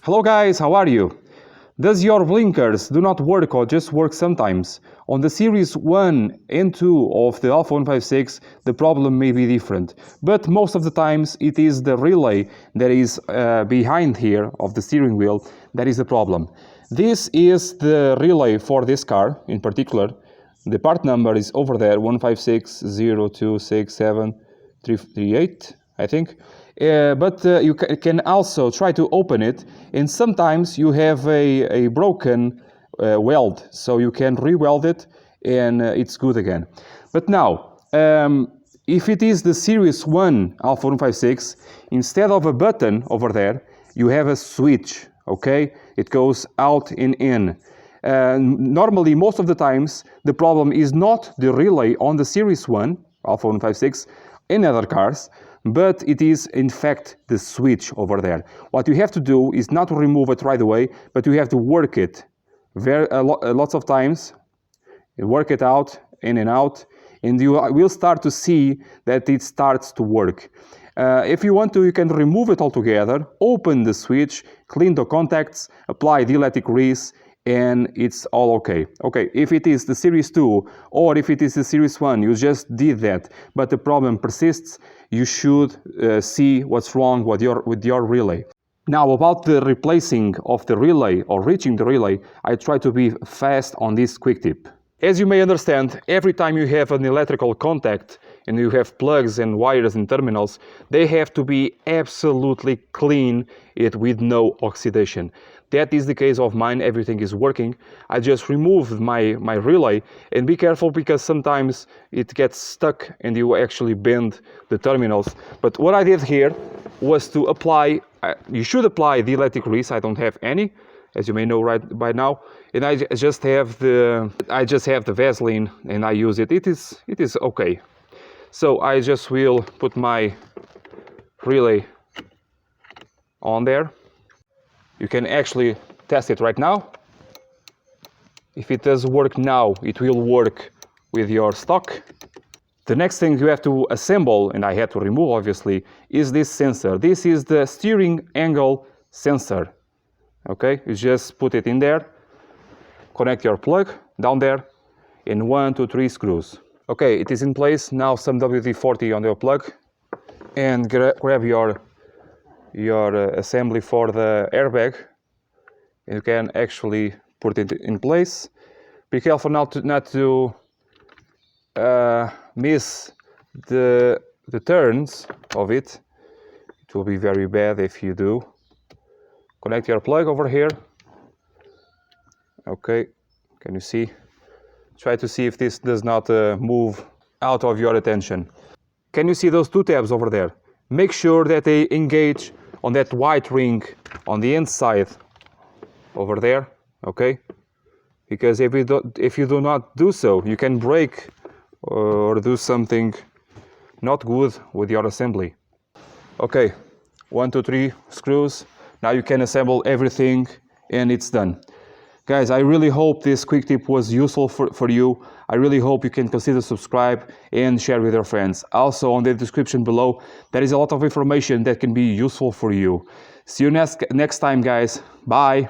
Hello guys, how are you? Does your blinkers do not work or just work sometimes? On the series 1 and 2 of the Alfa 156, the problem may be different, but most of the times it is the relay that is behind here of the steering wheel that is the problem. This is the relay for this car in particular. The part number is over there, 156026738, I think. But you can also try to open it, and sometimes you have a broken weld, so you can re-weld it and it's good again. But now, if it is the Series 1 Alfa 156, instead of a button over there, you have a switch, okay? It goes out and in. Normally, most of the times, the problem is not the relay on the Series 1 Alfa 156 in other cars, but it is in fact the switch over there. What you have to do is not to remove it right away, but you have to work it lots of times. You work it out, in and out, and you will start to see that it starts to work. If you want to, you can remove it altogether, open the switch, clean the contacts, apply the electric grease, and it's all okay. Okay, if it is the Series 2 or if it is the Series 1, you just did that, but the problem persists, you should see what's wrong with your relay. Now, about the replacing of the relay or reaching the relay, I try to be fast on this quick tip. As you may understand, every time you have an electrical contact and you have plugs and wires and terminals, they have to be absolutely clean with no oxidation. That is the case of mine. Everything is working. I just removed my relay, and be careful because sometimes it gets stuck and you actually bend the terminals. But what I did here was to apply, you should apply the electric grease. I don't have any, as you may know right by now, and I just have the Vaseline and I use it. It is okay. So I just will put my relay on there. You can actually test it right now. If it does work now, it will work with your stock. The next thing you have to assemble, and I had to remove obviously, is this sensor. This is the steering angle sensor. Okay, you just put it in there, connect your plug down there, in 1, 2, 3 screws. Okay, it is in place. Now some WD-40 on your plug, and grab your assembly for the airbag. You can actually put it in place. Be careful not to miss the turns of it. It will be very bad if you do. Connect your plug over here. Okay, can you see? Try to see if this does not move out of your attention. Can you see those two tabs over there? Make sure that they engage on that white ring on the inside over there, okay? Because if you do not do so, you can break or do something not good with your assembly. Okay, 1, 2, 3 screws. Now you can assemble everything and it's done. Guys, I really hope this quick tip was useful for you. I really hope you can consider subscribe and share with your friends. Also, on the description below, there is a lot of information that can be useful for you. See you next time, guys. Bye.